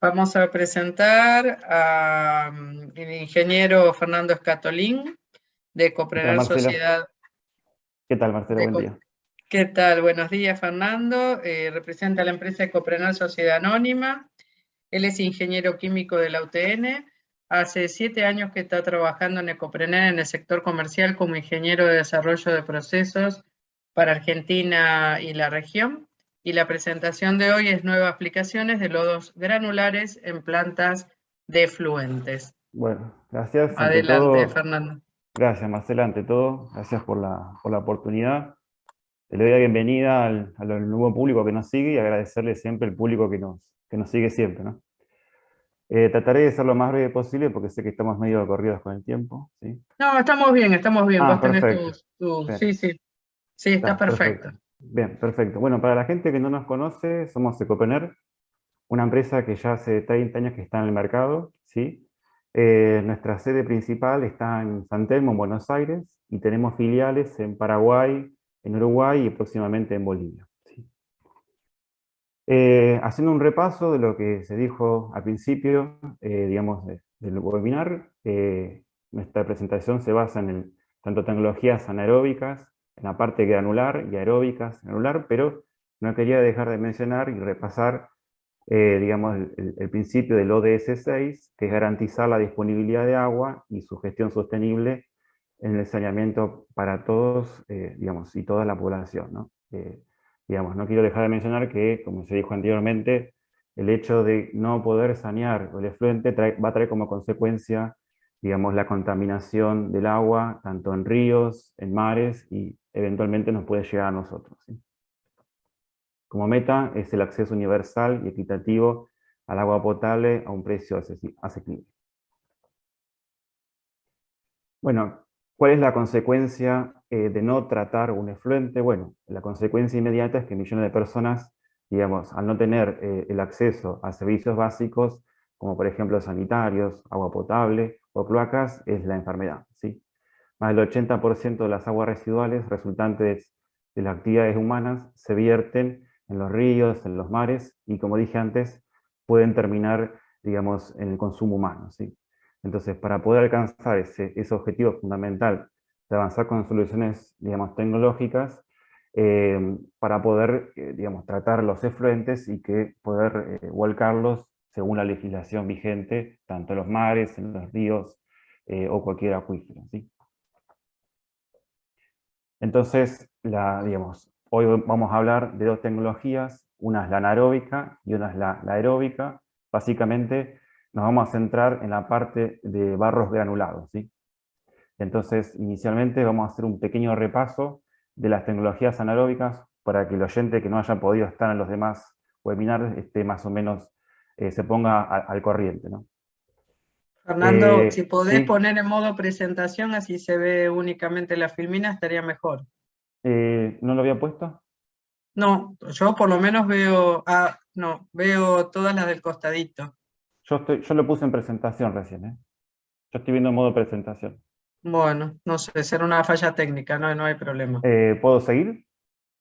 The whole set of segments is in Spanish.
Vamos a presentar al ingeniero Fernando Escatolín, de ¿Qué tal, Coprenal Marcelo? Sociedad. ¿Qué tal, Marcelo? Buen día. ¿Qué tal? Buenos días, Fernando. Representa a la empresa Coprenal Sociedad Anónima. Él es ingeniero químico de la UTN. Hace 7 años que está trabajando en Ecoprenal en el sector comercial como ingeniero de desarrollo de procesos para Argentina y la región. Y la presentación de hoy es nuevas aplicaciones de lodos granulares en plantas de efluentes. Bueno, gracias. Ante Adelante, todo, Fernando. gracias, Marcela. Ante todo, gracias por la oportunidad. Le doy la bienvenida al nuevo público que nos sigue y agradecerle siempre al público que nos sigue siempre, ¿no? Trataré de ser lo más breve posible porque sé que estamos medio corridos con el tiempo, ¿sí? No, estamos bien, estamos bien. Ah, Vos tenés perfecto. Bien, Sí, sí. Sí, está está, perfecto. perfecto. Bien, perfecto. Bueno, para la gente que no nos conoce, somos Ecopener, una empresa que ya hace 30 años que está en el mercado, ¿sí? Nuestra sede principal está en San Telmo, en Buenos Aires, y tenemos filiales en Paraguay, en Uruguay y próximamente en Bolivia, ¿sí? Haciendo un repaso de lo que se dijo al principio, digamos, del webinar, nuestra presentación se basa en tanto tecnologías anaeróbicas, en la parte granular y aeróbicas granular, pero no quería dejar de mencionar y repasar digamos, el principio del ODS 6, que es garantizar la disponibilidad de agua y su gestión sostenible en el saneamiento para todos, digamos, y toda la población, ¿no? Digamos, no quiero dejar de mencionar que, como se dijo anteriormente, el hecho de no poder sanear el efluente va a traer como consecuencia, digamos, la contaminación del agua, tanto en ríos, en mares, y eventualmente nos puede llegar a nosotros, ¿sí? Como meta es el acceso universal y equitativo al agua potable a un precio asequible. Bueno, ¿cuál es la consecuencia de no tratar un efluente? Bueno, la consecuencia inmediata es que millones de personas, digamos, al no tener el acceso a servicios básicos, como por ejemplo sanitarios, agua potable o cloacas, es la enfermedad, ¿sí? Más del 80% de las aguas residuales resultantes de las actividades humanas se vierten en los ríos, en los mares, y como dije antes, pueden terminar, digamos, en el consumo humano, ¿sí? Entonces, para poder alcanzar ese objetivo fundamental de avanzar con soluciones, digamos, tecnológicas, para poder, digamos, tratar los efluentes y que poder volcarlos según la legislación vigente, tanto en los mares, en los ríos o cualquier acuífero, ¿sí? Entonces, digamos, hoy vamos a hablar de dos tecnologías, una es la anaeróbica y una es la aeróbica. Básicamente nos vamos a centrar en la parte de barros granulados, ¿sí? Entonces, inicialmente vamos a hacer un pequeño repaso de las tecnologías anaeróbicas para que el oyente que no haya podido estar en los demás webinars esté más o menos, se ponga al corriente, ¿no? Fernando, si podés Sí, poner en modo presentación, así se ve únicamente la filmina, estaría mejor. ¿no lo había puesto? No, yo por lo menos veo, no, veo todas las del costadito. Yo lo puse en presentación recién, ¿eh? Yo estoy viendo en modo presentación. Bueno, no sé, será una falla técnica, no, no hay problema. ¿Puedo seguir?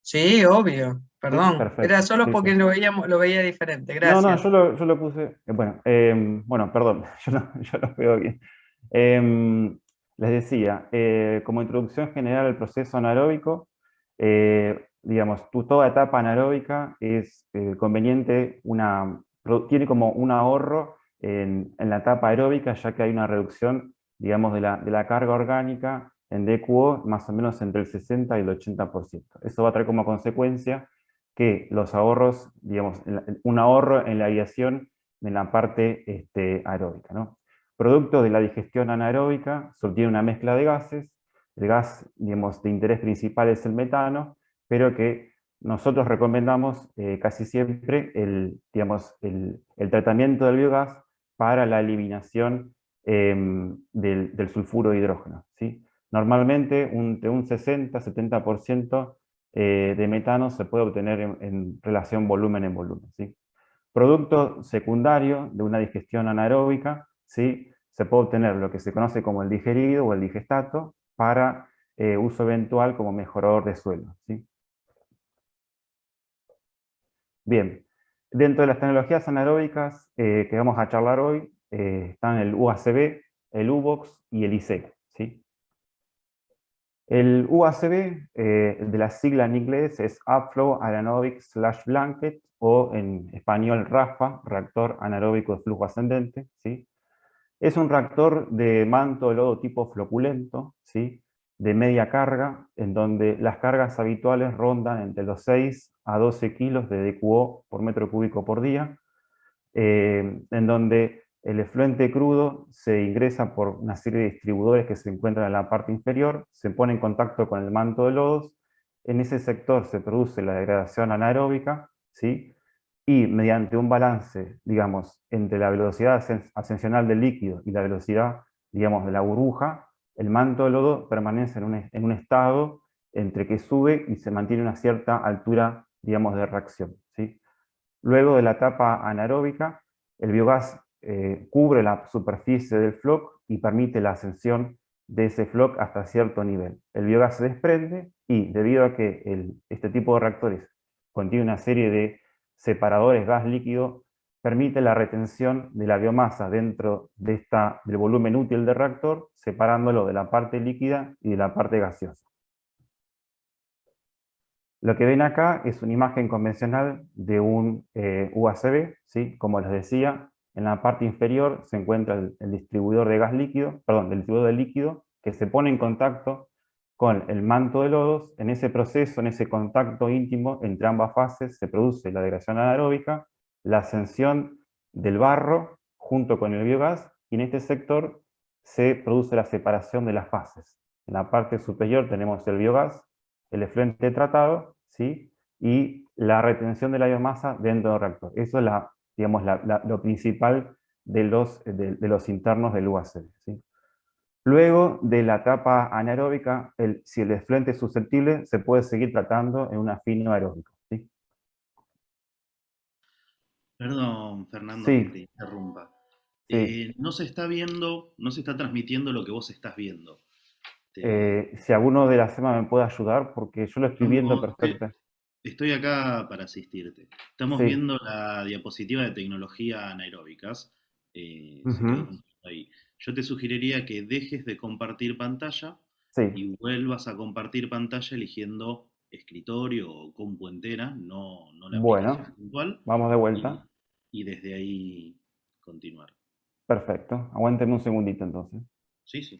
Sí, obvio, Sí, perdón. Era perfecto. solo Sí, sí. porque lo veía diferente, No, no, gracias. yo lo puse. Bueno, bueno, perdón, yo lo veo bien. Les decía, como introducción general al proceso anaeróbico, digamos, toda etapa anaeróbica es conveniente, tiene como un ahorro en la etapa aeróbica, ya que hay una reducción, digamos, de la carga orgánica en DQO más o menos entre el 60 y el 80%. Eso va a traer como consecuencia que los ahorros, digamos, un ahorro en la aireación en la parte aeróbica, ¿no? Producto de la digestión anaeróbica se obtiene una mezcla de gases. El gas, digamos, de interés principal es el metano, pero que nosotros recomendamos casi siempre digamos, el tratamiento del biogás para la eliminación del sulfuro de hidrógeno, ¿sí? Normalmente de un 60-70% de metano se puede obtener en relación volumen en volumen, ¿sí? Producto secundario de una digestión anaeróbica, ¿sí? Se puede obtener lo que se conoce como el digerido o el digestato para uso eventual como mejorador de suelo, ¿sí? Bien, Dentro de las tecnologías anaeróbicas que vamos a charlar hoy, están el UACB, el UBOX y el IC, ¿sí? El UACB, de la sigla en inglés, es Upflow Anaerobic / Blanket, o en español RAFA, Reactor Anaeróbico de Flujo Ascendente, ¿sí? Es un reactor de manto de lodo tipo floculento, ¿sí? De media carga, en donde las cargas habituales rondan entre los 6 a 12 kilos de DQO por metro cúbico por día, en donde el efluente crudo se ingresa por una serie de distribuidores que se encuentran en la parte inferior, se pone en contacto con el manto de lodos, en ese sector se produce la degradación anaeróbica, ¿sí? Y mediante un balance, digamos, entre la velocidad ascensional del líquido y la velocidad, digamos, de la burbuja, el manto de lodo permanece en un estado entre que sube y se mantiene una cierta altura, digamos, de reacción, ¿sí? Luego de la etapa anaeróbica, el biogás cubre la superficie del floc y permite la ascensión de ese floc hasta cierto nivel. El biogás se desprende y, debido a que este tipo de reactores contiene una serie de separadores gas-líquido, permite la retención de la biomasa dentro del volumen útil del reactor, separándolo de la parte líquida y de la parte gaseosa. Lo que ven acá es una imagen convencional de un UACB, ¿sí? Como les decía, en la parte inferior se encuentra el distribuidor de gas líquido, perdón, el distribuidor de líquido, que se pone en contacto con el manto de lodos. En ese proceso, en ese contacto íntimo entre ambas fases, se produce la degradación anaeróbica, la ascensión del barro junto con el biogás, y en este sector se produce la separación de las fases. En la parte superior tenemos el biogás, el efluente tratado, ¿sí? Y la retención de la biomasa dentro del reactor. Eso es digamos, lo principal de los internos del UACB, ¿sí? Luego de la etapa anaeróbica, si el efluente es susceptible, se puede seguir tratando en un afino aeróbico, ¿sí? Perdón, Fernando, que te Sí, interrumpa. sí. No se está viendo, no se está transmitiendo lo que vos estás viendo. Te- Si alguno de la SEMA me puede ayudar, porque yo lo estoy viendo estamos- perfecto. estoy acá para asistirte. Estamos Sí. viendo la diapositiva de tecnología anaeróbicas. Se quedó Ujú. justo ahí. Yo te sugeriría que dejes de compartir pantalla Sí. y vuelvas a compartir pantalla eligiendo escritorio o compu entera, no la aplicación Bueno, puntual, vamos de y, vuelta. y desde ahí continuar. Perfecto. Aguánteme un segundito entonces. Sí, sí.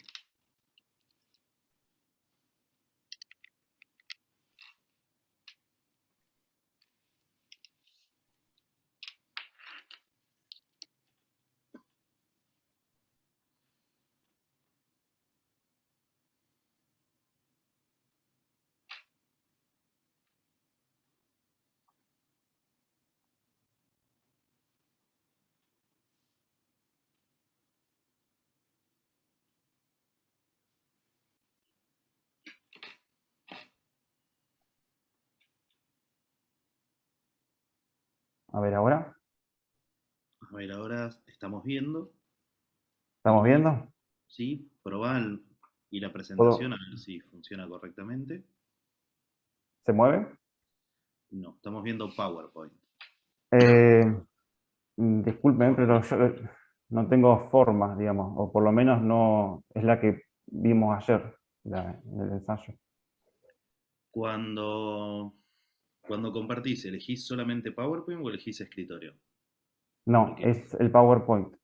A ver ahora. A ver, ahora estamos viendo ¿Estamos y viendo? sí, probar y la presentación a ¿Todo ver si funciona correctamente. se mueve? No, estamos viendo PowerPoint. Eh, Discúlpeme, pero yo no tengo forma, digamos, o por lo menos no es la que vimos ayer, el ensayo. Cuando, cuando compartís, ¿elegís solamente PowerPoint o elegís escritorio? No, Porque, es el PowerPoint.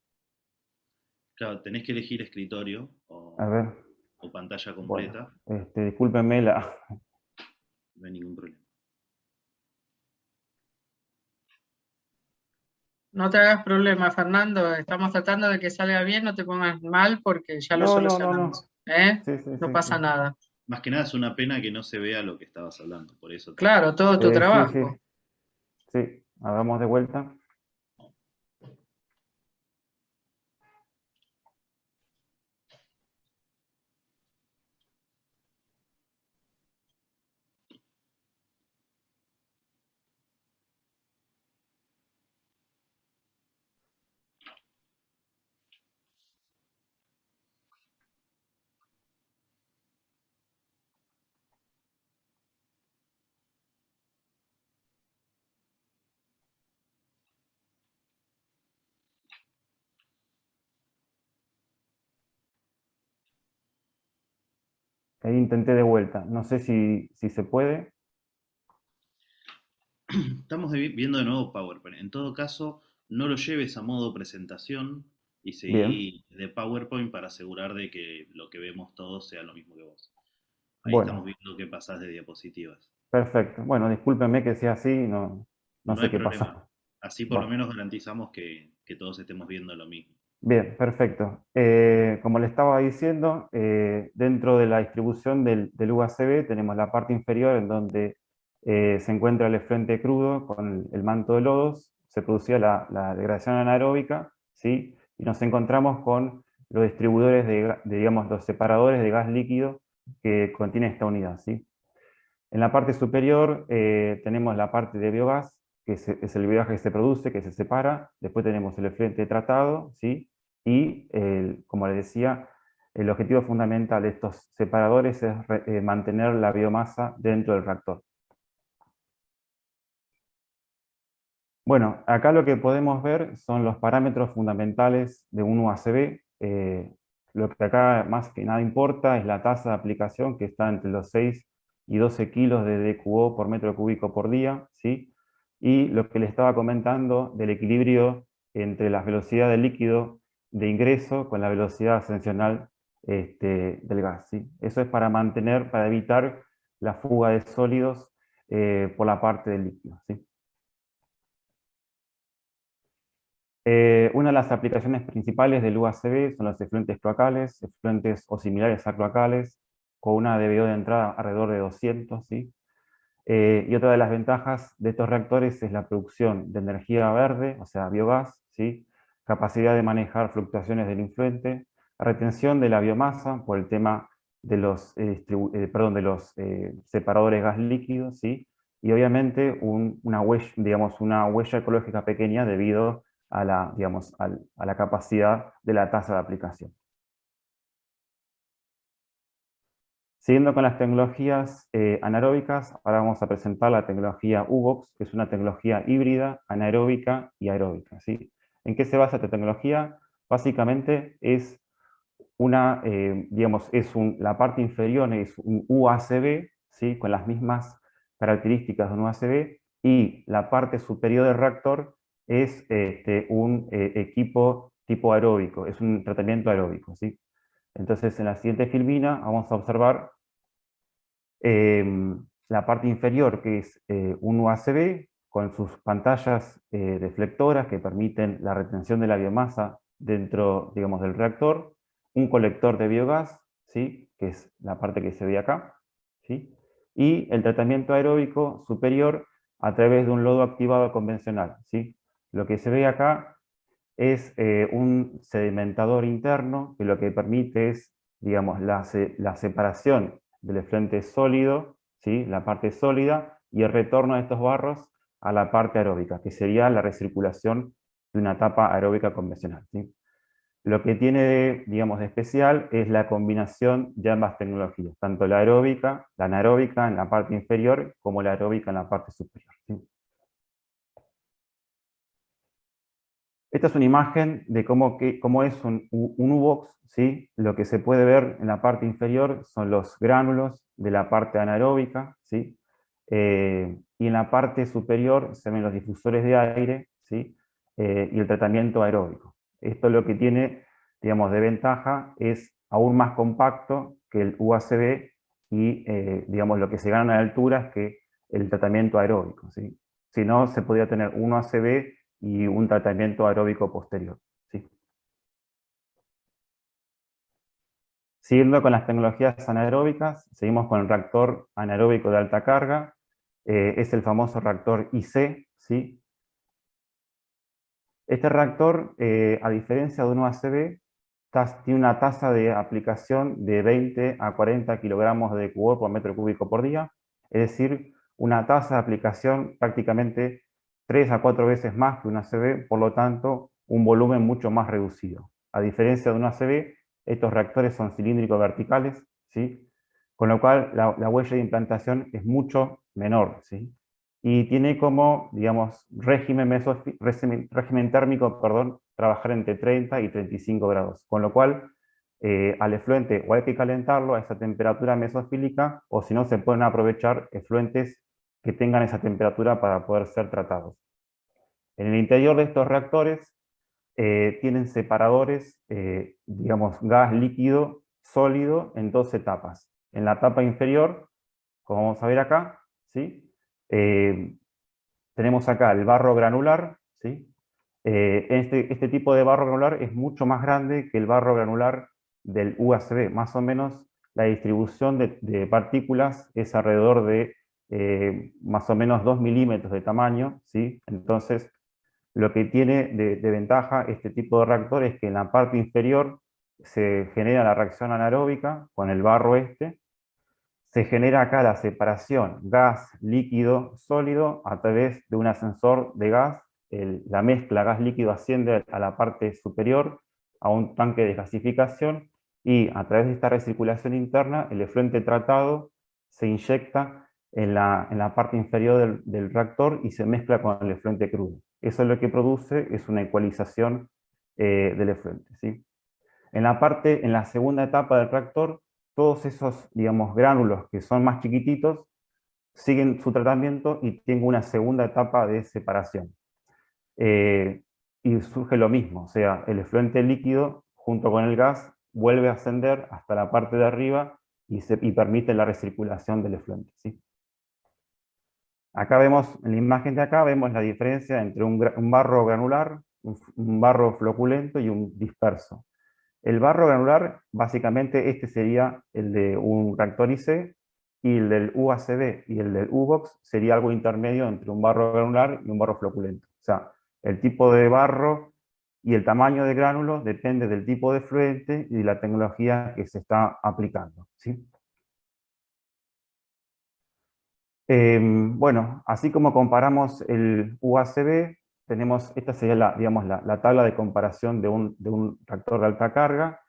claro, tenés que elegir escritorio A ver, o pantalla bueno, completa, discúlpenme no hay ningún problema. No te hagas problema, Fernando. Estamos tratando de que salga bien, no te pongas mal porque ya lo No, no, no, solucionamos. no. ¿Eh? Sí, sí, No sí, pasa sí. nada. Más que nada es una pena que no se vea lo que estabas hablando, por eso te... Claro, todo tu Sí, sí, trabajo. sí. Hagamos de vuelta. Ahí intenté de vuelta. No sé si se puede. Estamos viendo de nuevo PowerPoint. En todo caso, no lo lleves a modo presentación y Bien. seguí de PowerPoint para asegurar de que lo que vemos todos sea lo mismo que vos. Ahí estamos Bueno, viendo que pasás de diapositivas. perfecto. Bueno, discúlpenme que sea así, no No sé hay qué problema. pasó. Así por lo Bueno, menos garantizamos que todos estemos viendo lo mismo. bien, perfecto. Como le estaba diciendo, dentro de la distribución del UACB tenemos la parte inferior en donde se encuentra el efluente crudo con el manto de lodos, se producía la degradación anaeróbica, ¿sí? Y nos encontramos con los distribuidores digamos, los separadores de gas líquido que contiene esta unidad, ¿sí? En la parte superior tenemos la parte de biogás, que es el biogás que se produce, que se separa. Después tenemos el efluente tratado, ¿sí? Y, como les decía, el objetivo fundamental de estos separadores es mantener la biomasa dentro del reactor. Bueno, acá lo que podemos ver son los parámetros fundamentales de un UACB. Lo que acá más que nada importa es la tasa de aplicación, que está entre los 6 y 12 kilos de DQO por metro cúbico por día, ¿sí? Y lo que les estaba comentando del equilibrio entre la velocidad del líquido de ingreso con la velocidad ascensional del gas, ¿sí? Eso es para mantener, para evitar la fuga de sólidos por la parte del líquido, ¿sí? Una de las aplicaciones principales del UACB son los efluentes cloacales, efluentes o similares a cloacales, con una DBO de entrada alrededor de 200, ¿sí? Y otra de las ventajas de estos reactores es la producción de energía verde, o sea, biogás, ¿sí? Capacidad de manejar fluctuaciones del influente, retención de la biomasa por el tema de los, separadores gas líquidos, ¿sí? Y obviamente una huella ecológica pequeña debido a a la capacidad de la tasa de aplicación. Siguiendo con las tecnologías anaeróbicas, ahora vamos a presentar la tecnología UVOX, que es una tecnología híbrida, anaeróbica y aeróbica, ¿sí? ¿En qué se basa esta tecnología? Básicamente es la parte inferior es un UACB, ¿sí? Con las mismas características de un UACB, y la parte superior del reactor es un equipo tipo aeróbico, es un tratamiento aeróbico, ¿sí? Entonces, en la siguiente filmina vamos a observar la parte inferior, que es un UACB, con sus pantallas deflectoras que permiten la retención de la biomasa dentro, digamos, del reactor, un colector de biogás, ¿sí? Que es la parte que se ve acá, ¿sí? Y el tratamiento aeróbico superior a través de un lodo activado convencional, ¿sí? Lo que se ve acá es un sedimentador interno que lo que permite es, digamos, la separación del efluente sólido, ¿sí? La parte sólida, y el retorno de estos barros a la parte aeróbica, que sería la recirculación de una etapa aeróbica convencional, ¿sí? Lo que tiene, digamos, de especial es la combinación de ambas tecnologías, tanto la aeróbica, la anaeróbica en la parte inferior, como la aeróbica en la parte superior, ¿sí? Esta es una imagen de cómo es un U-Box, ¿sí? Lo que se puede ver en la parte inferior son los gránulos de la parte anaeróbica, ¿sí? Y en la parte superior se ven los difusores de aire, ¿sí? Y el tratamiento aeróbico. Esto lo que tiene, digamos, de ventaja es aún más compacto que el UACB y, digamos, lo que se gana en altura es que el tratamiento aeróbico, ¿sí? Si no, se podría tener un UACB y un tratamiento aeróbico posterior, ¿sí? Siguiendo con las tecnologías anaeróbicas, seguimos con el reactor anaeróbico de alta carga, es el famoso reactor IC, ¿sí? Este reactor, a diferencia de un UACB, tiene una tasa de aplicación de 20 a 40 kilogramos de DQO por metro cúbico por día, es decir, una tasa de aplicación prácticamente 3 a 4 veces más que un ACB, por lo tanto, un volumen mucho más reducido. A diferencia de un ACB, estos reactores son cilíndricos verticales, ¿sí? Con lo cual la huella de implantación es mucho menor, ¿sí? Y tiene como, digamos, régimen térmico, perdón, trabajar entre 30 y 35 grados, con lo cual al efluente o hay que calentarlo a esa temperatura mesofílica, o si no se pueden aprovechar efluentes que tengan esa temperatura para poder ser tratados. En el interior de estos reactores tienen separadores, digamos, gas, líquido, sólido, en dos etapas. En la etapa inferior, como vamos a ver acá, ¿sí? Tenemos acá el barro granular, ¿sí? Este tipo de barro granular es mucho más grande que el barro granular del UACB. Más o menos la distribución de partículas es alrededor de más o menos 2 milímetros de tamaño, ¿sí? Entonces, lo que tiene de ventaja este tipo de reactor es que en la parte inferior se genera la reacción anaeróbica con el barro se genera acá la separación gas, líquido, sólido a través de un ascensor de gas. La mezcla gas-líquido asciende a la parte superior, a un tanque de gasificación, y a través de esta recirculación interna, el efluente tratado se inyecta en la parte inferior del reactor y se mezcla con el efluente crudo. Eso es lo que produce, es una ecualización del efluente, ¿sí? En la segunda etapa del reactor, todos esos, digamos, gránulos que son más chiquititos, siguen su tratamiento y tienen una segunda etapa de separación. Y surge lo mismo, o sea, el efluente líquido junto con el gas vuelve a ascender hasta la parte de arriba y permite la recirculación del efluente, ¿sí? Acá vemos, en la imagen de acá, vemos la diferencia entre un barro granular, un barro floculento y un disperso. El barro granular, básicamente este sería el de un reactor IC, y el del UACB y el del UBOX sería algo intermedio entre un barro granular y un barro floculento. O sea, el tipo de barro y el tamaño de gránulo depende del tipo de efluente y de la tecnología que se está aplicando, ¿sí? Bueno, así como comparamos el UACB, tenemos, esta sería digamos, la tabla de comparación de un reactor de alta carga.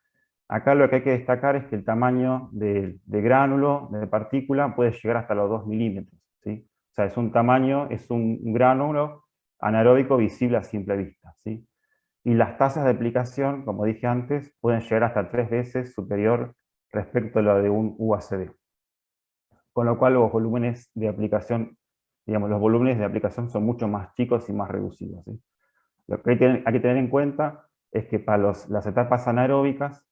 Acá lo que hay que destacar es que el tamaño de gránulo, de partícula, puede llegar hasta los 2 milímetros, ¿sí? O sea, es un tamaño, es un gránulo anaeróbico visible a simple vista, ¿sí? Y las tasas de aplicación, como dije antes, pueden llegar hasta 3 veces superior respecto a lo de un UACB. Con lo cual los volúmenes de aplicación, digamos, los volúmenes de aplicación son mucho más chicos y más reducidos, ¿sí? Lo que hay que tener en cuenta es que para las etapas anaeróbicas,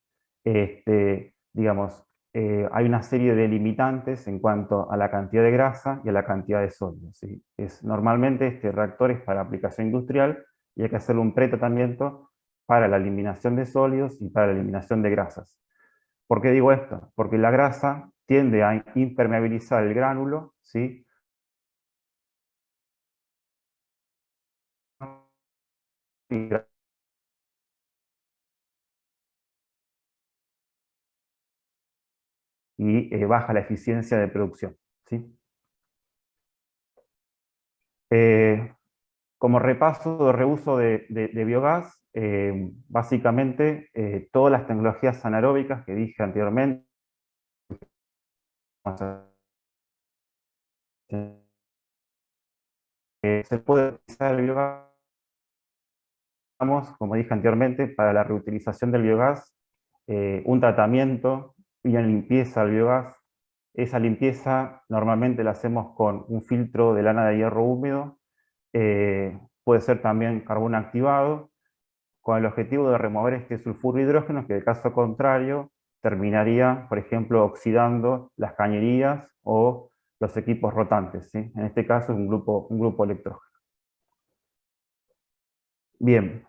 digamos, hay una serie de limitantes en cuanto a la cantidad de grasa y a la cantidad de sólidos, ¿sí? Normalmente este reactor es para aplicación industrial y hay que hacer un pretratamiento para la eliminación de sólidos y para la eliminación de grasas. ¿Por qué digo esto? Porque la grasa tiende a impermeabilizar el gránulo, ¿sí? Y baja la eficiencia de producción, ¿sí? Como repaso de reuso de biogás, básicamente todas las tecnologías anaeróbicas que dije anteriormente, se puede utilizar el biogás, como dije anteriormente, para la reutilización del biogás, un tratamiento y una limpieza del biogás. Esa limpieza normalmente la hacemos con un filtro de lana de hierro húmedo, puede ser también carbón activado, con el objetivo de remover este sulfuro de hidrógeno, que de caso contrario terminaría, por ejemplo, oxidando las cañerías o los equipos rotantes, ¿sí? En este caso es un grupo electrógeno. Bien,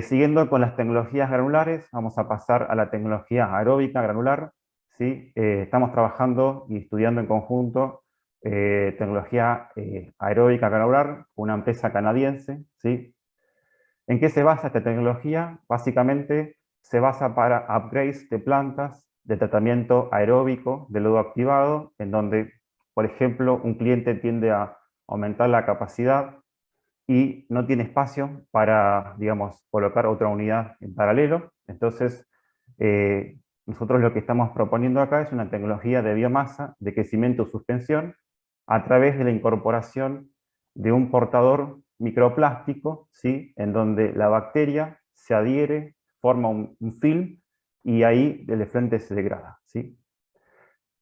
siguiendo con las tecnologías granulares, vamos a pasar a la tecnología aeróbica granular, ¿sí? Estamos trabajando y estudiando en conjunto tecnología aeróbica granular, una empresa canadiense, ¿sí? ¿En qué se basa esta tecnología? Básicamente se basa para upgrades de plantas de tratamiento aeróbico de lodo activado, en donde, por ejemplo, un cliente tiende a aumentar la capacidad y no tiene espacio para, digamos, colocar otra unidad en paralelo. Entonces, nosotros lo que estamos proponiendo acá es una tecnología de biomasa, de crecimiento suspensión, a través de la incorporación de un portador microplástico, ¿sí? En donde la bacteria se adhiere, forma un film, y ahí el efluente se degrada, ¿sí?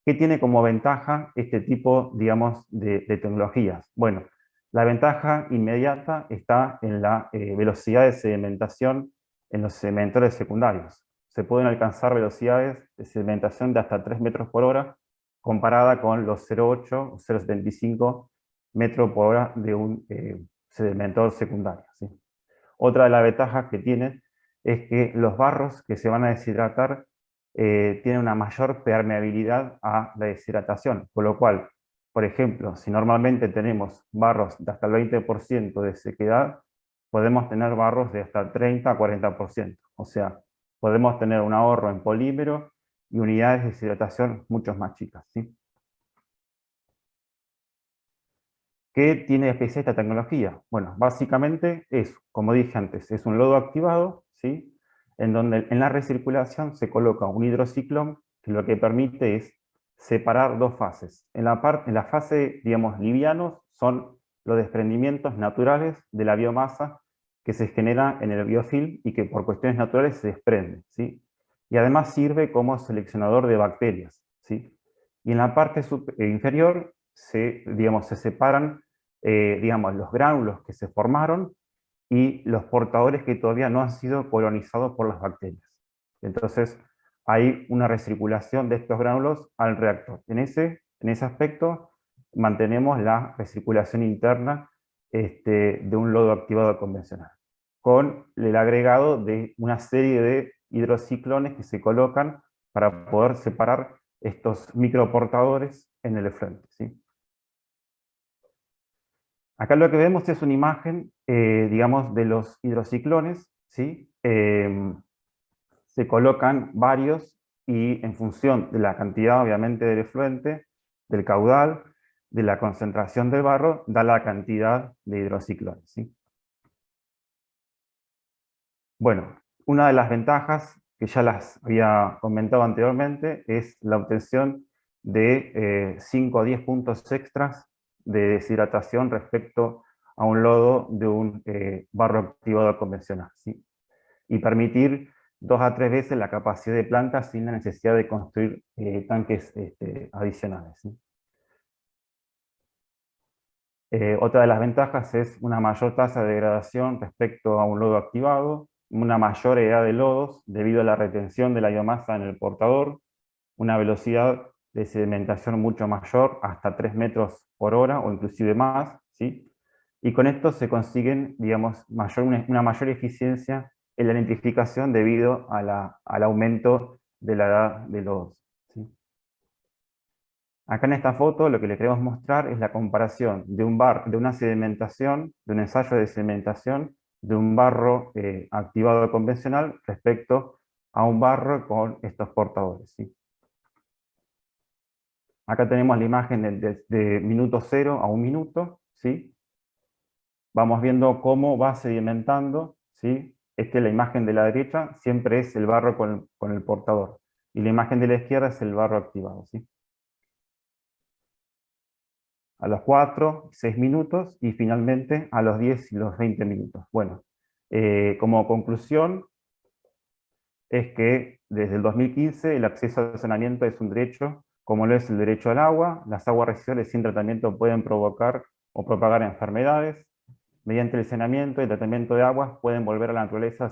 ¿Qué tiene como ventaja este tipo, digamos, de tecnologías? Bueno, la ventaja inmediata está en la velocidad de sedimentación en los sedimentores secundarios. Se pueden alcanzar velocidades de sedimentación de hasta 3 metros por hora, comparada con los 0,8 o 0,75 metros por hora de un sedimentor secundario, ¿sí? Otra de las ventajas que tiene es que los barros que se van a deshidratar tienen una mayor permeabilidad a la deshidratación, por lo cual, por ejemplo, si normalmente tenemos barros de hasta el 20% de sequedad, podemos tener barros de hasta el 30 a 40%. O sea, podemos tener un ahorro en polímero y unidades de deshidratación mucho más chicas, ¿sí? ¿Qué tiene de especial esta tecnología? Bueno, básicamente es, como dije antes, es un lodo activado, ¿sí? En donde en la recirculación se coloca un hidrociclón que lo que permite es separar dos fases. En la fase, digamos, livianos son los desprendimientos naturales de la biomasa que se genera en el biofilm y que por cuestiones naturales se desprende, ¿sí? Y además sirve como seleccionador de bacterias, ¿sí? Y en la parte inferior digamos, se separan digamos, los gránulos que se formaron y los portadores que todavía no han sido colonizados por las bacterias. Entonces, hay una recirculación de estos gránulos al reactor. En ese aspecto, mantenemos la recirculación interna de un lodo activado convencional, con el agregado de una serie de hidrociclones que se colocan para poder separar estos microportadores en el efluente, ¿sí? Acá lo que vemos es una imagen, digamos, de los hidrociclones, ¿sí? Se colocan varios y en función de la cantidad, obviamente, del efluente, del caudal, de la concentración del barro, da la cantidad de hidrociclones, ¿sí? Bueno, una de las ventajas, que ya las había comentado anteriormente, es la obtención de 5 o 10 puntos extras de deshidratación respecto a un lodo de un barro activado convencional, ¿sí? Y permitir 2 a 3 veces la capacidad de planta sin la necesidad de construir tanques adicionales, ¿sí? Otra de las ventajas es una mayor tasa de degradación respecto a un lodo activado, una mayor edad de lodos debido a la retención de la biomasa en el portador, una velocidad de sedimentación mucho mayor, hasta 3 metros por hora o inclusive más, ¿sí? Y con esto se consiguen, digamos, una mayor eficiencia en la nitrificación debido al aumento de la edad de lodos, ¿sí? Acá en esta foto lo que le queremos mostrar es la comparación de de una sedimentación, de un ensayo de sedimentación, de un barro activado convencional respecto a un barro con estos portadores, ¿sí? Acá tenemos la imagen de minuto 0 a 1 minuto, ¿sí? Vamos viendo cómo va sedimentando, ¿sí? La imagen de la derecha siempre es el barro con el portador, y la imagen de la izquierda es el barro activado, ¿sí? A los 4, 6 minutos y finalmente a los 10 y los 20 minutos. Bueno, como conclusión es que desde el 2015 el acceso al saneamiento es un derecho, como lo es el derecho al agua. Las aguas residuales sin tratamiento pueden provocar o propagar enfermedades. Mediante el saneamiento y el tratamiento de aguas pueden volver a la naturaleza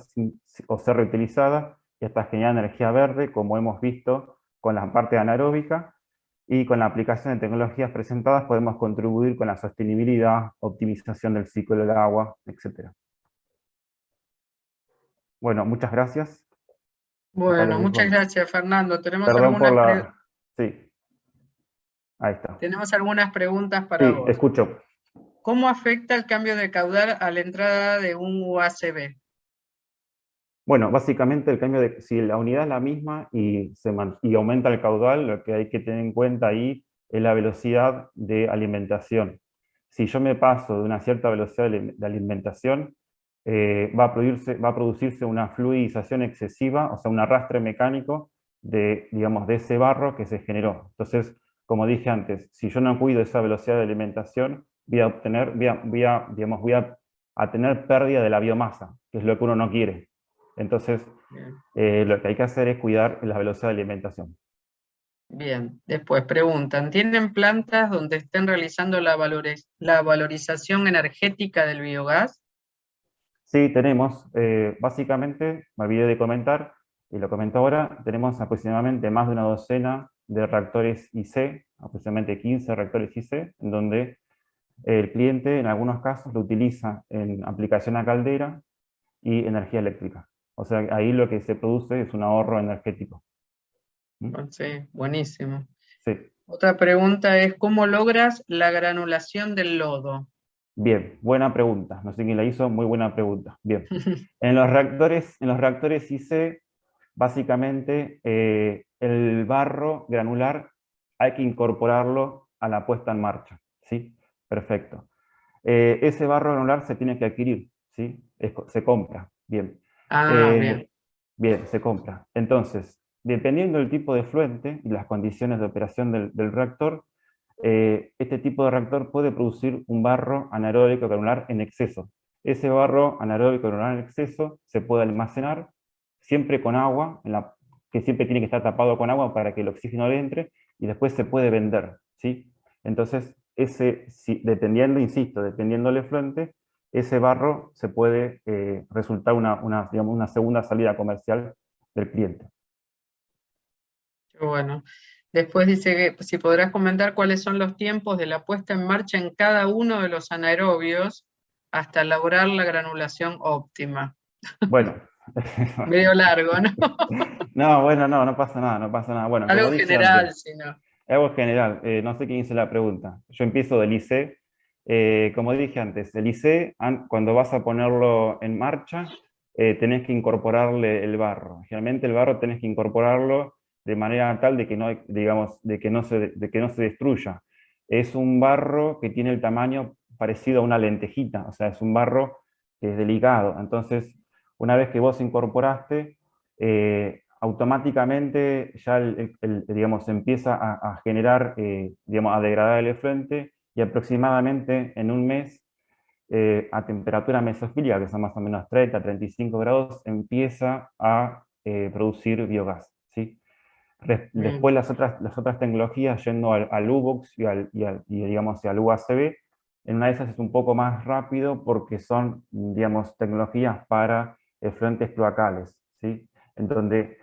o ser reutilizadas y hasta generar energía verde, como hemos visto con la parte anaeróbica. Y con la aplicación de tecnologías presentadas podemos contribuir con la sostenibilidad, optimización del ciclo del agua, etc. Bueno, muchas gracias. Acá Bueno, les muchas dejo. gracias, Fernando. Perdón por la... Sí, ahí está. tenemos algunas preguntas para Sí, vos. escucho. ¿Cómo afecta el cambio de caudal a la entrada de un UACB? Bueno, básicamente el cambio si la unidad es la misma y aumenta el caudal, lo que hay que tener en cuenta ahí es la velocidad de alimentación. Si yo me paso de una cierta velocidad de alimentación, va a producirse una fluidización excesiva, o sea, un arrastre mecánico digamos, de ese barro que se generó. Entonces, como dije antes, si yo no cuido esa velocidad de alimentación, digamos, voy a tener pérdida de la biomasa, que es lo que uno no quiere. Entonces, Bien. lo que hay que hacer es cuidar la velocidad de alimentación. Bien. Después preguntan, ¿tienen plantas donde estén realizando la valorización energética del biogás? Sí, tenemos, básicamente, me olvidé de comentar, y lo comento ahora, tenemos aproximadamente más de una docena de reactores IC, aproximadamente 15 reactores IC, en donde el cliente en algunos casos lo utiliza en aplicación a caldera y energía eléctrica. O sea, ahí lo que se produce es un ahorro energético. ¿Mm? Sí, buenísimo. Sí, Otra pregunta es, ¿cómo logras la granulación del lodo? bien, buena pregunta. No sé quién la hizo, muy buena pregunta. Bien. En los reactores IC, básicamente, el barro granular hay que incorporarlo a la puesta en marcha. ¿Sí? Perfecto. Ese barro granular se tiene que adquirir, ¿sí? Se compra. Bien. Ah, bien. Eh, bien, se compra. Entonces, dependiendo del tipo de fluente y las condiciones de operación del reactor, este tipo de reactor puede producir un barro anaeróbico granular en exceso. Ese barro anaeróbico granular en exceso se puede almacenar siempre con agua, que siempre tiene que estar tapado con agua para que el oxígeno le entre, y después se puede vender, ¿sí? Entonces, dependiendo, insisto, dependiendo del efluente, ese barro se puede resultar digamos, una segunda salida comercial del cliente. Qué bueno. Después dice que si podrás comentar cuáles son los tiempos de la puesta en marcha en cada uno de los anaerobios hasta lograr la granulación óptima. Bueno, Medio largo, ¿no? no, bueno, no, no pasa nada, no pasa nada. Bueno, como Algo dije antes, general, si no. algo general, no sé quién hizo la pregunta. Yo empiezo del IC. Como dije antes, el IC, cuando vas a ponerlo en marcha, tenés que incorporarle el barro. Generalmente el barro tenés que incorporarlo de manera tal de que no, digamos, de que no se destruya. Es un barro que tiene el tamaño parecido a una lentejita, o sea, es un barro que es delicado. Entonces, una vez que vos incorporaste, automáticamente ya digamos, empieza a generar, digamos, a degradar el efluente, y aproximadamente en un mes, a temperatura mesofílica, que son más o menos 30-35 grados, empieza a producir biogás, ¿sí? Bien, Después las otras tecnologías, yendo al UBOX y, digamos, al UACB, en una de esas es un poco más rápido porque son, digamos, tecnologías para efluentes cloacales, ¿sí? En donde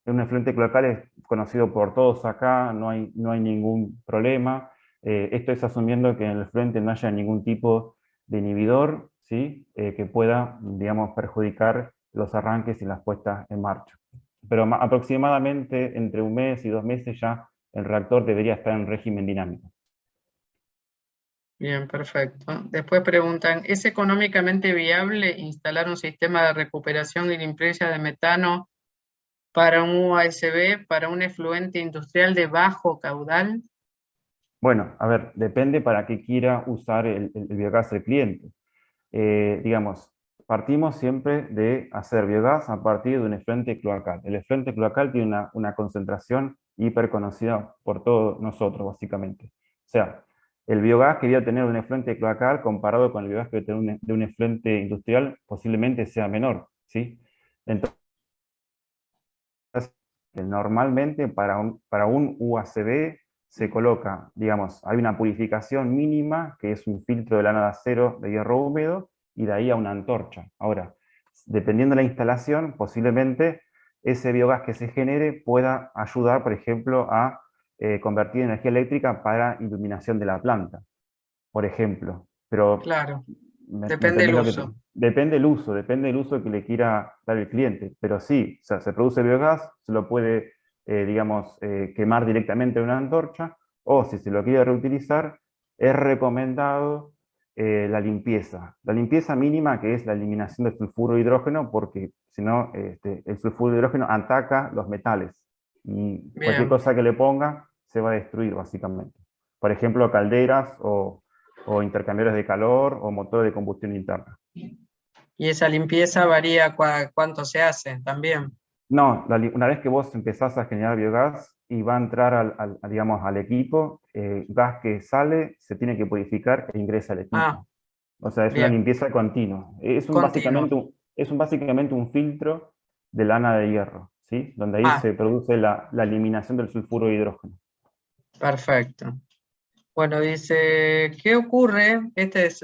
un efluente cloacal es conocido por todos acá, no hay ningún problema. Esto es asumiendo que en el efluente no haya ningún tipo de inhibidor, ¿sí? Que pueda, digamos, perjudicar los arranques y las puestas en marcha. Pero aproximadamente entre un mes y 2 meses ya el reactor debería estar en régimen dinámico. bien, perfecto. Después preguntan, ¿es económicamente viable instalar un sistema de recuperación y limpieza de metano para un UASB, para un efluente industrial de bajo caudal? Bueno, a ver, depende para qué quiera usar el biogás el cliente. Digamos, partimos siempre de hacer biogás a partir de un efluente cloacal. El efluente cloacal tiene una concentración hiperconocida por todos nosotros, básicamente. O sea, el biogás que voy a tener de un efluente cloacal comparado con el biogás que voy a tener de un efluente industrial posiblemente sea menor, ¿sí? Entonces, normalmente para un UACB se coloca, digamos, hay una purificación mínima, que es un filtro de la nada cero de hierro húmedo, y de ahí a una antorcha. Ahora, dependiendo de la instalación, posiblemente ese biogás que se genere pueda ayudar, por ejemplo, a convertir energía eléctrica para iluminación de la planta, por ejemplo. Pero Claro, ¿me depende entendés del lo que uso. depende del uso que le quiera dar el cliente? Pero sí, o sea, se produce biogás, se lo puede, digamos, quemar directamente en una antorcha, o si se lo quiere reutilizar, es recomendado la limpieza. La limpieza mínima, que es la eliminación del sulfuro de hidrógeno, porque si no, el sulfuro de hidrógeno ataca los metales, y cualquier Bien, cosa que le ponga se va a destruir, básicamente. Por ejemplo, calderas o intercambiadores de calor o motores de combustión interna. y esa limpieza varía cuánto se hace también. No, una vez que vos empezás a generar biogás y va a entrar digamos, al equipo, gas que sale se tiene que purificar e ingresa al Ah, equipo. O sea, es una bien, limpieza continua. Es continuo. básicamente es básicamente un filtro de lana de hierro, ¿sí? Donde ahí se produce la eliminación del sulfuro de hidrógeno. Perfecto. Bueno, dice, ¿qué ocurre? Esta es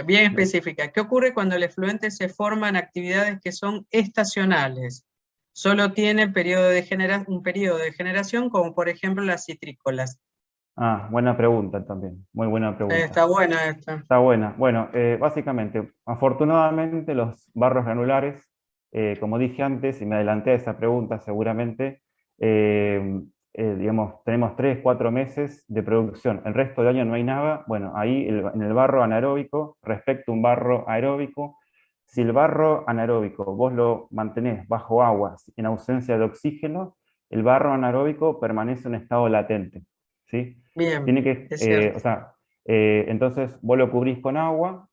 bien específica. ¿Qué ocurre cuando el efluente se forma en actividades que son estacionales? Solo tiene un periodo de generación, como por ejemplo las citrícolas. Buena pregunta también, muy buena pregunta. Está buena esta. Está buena. Bueno, básicamente, afortunadamente los barros granulares, como dije antes, y me adelanté a esa pregunta seguramente, digamos, tenemos 3-4 meses de producción. El resto del año no hay nada. Bueno, ahí en el barro anaeróbico, respecto a un barro aeróbico, si el barro anaeróbico vos lo mantenés bajo agua en ausencia de oxígeno, el barro anaeróbico permanece en estado latente, ¿sí? Bien, Tiene que, es cierto. o sea, entonces vos lo cubrís con agua,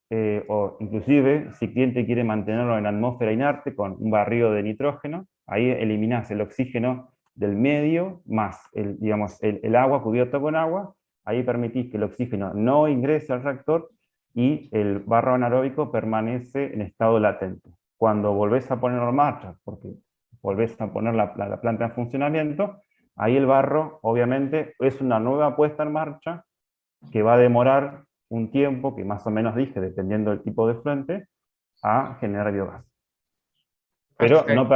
o inclusive si el cliente quiere mantenerlo en la atmósfera inerte con un barrido de nitrógeno, ahí eliminás el oxígeno del medio más digamos, el agua cubierto con agua, ahí permitís que el oxígeno no ingrese al reactor y el barro anaeróbico permanece en estado latente. Cuando volvés a ponerlo en marcha, porque volvés a poner la planta en funcionamiento, ahí el barro obviamente es una nueva puesta en marcha que va a demorar un tiempo, que más o menos dije, dependiendo del tipo de efluente, a generar biogás. Pero no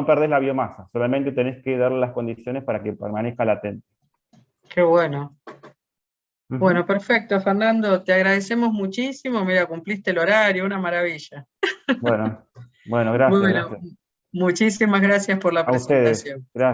perdés la biomasa, solamente tenés que darle las condiciones para que permanezca latente. Qué bueno. Bueno, perfecto, Fernando, te agradecemos muchísimo. Mira, cumpliste el horario, una maravilla. Bueno, gracias, Bueno, gracias. muchísimas gracias por la A ustedes, presentación. gracias.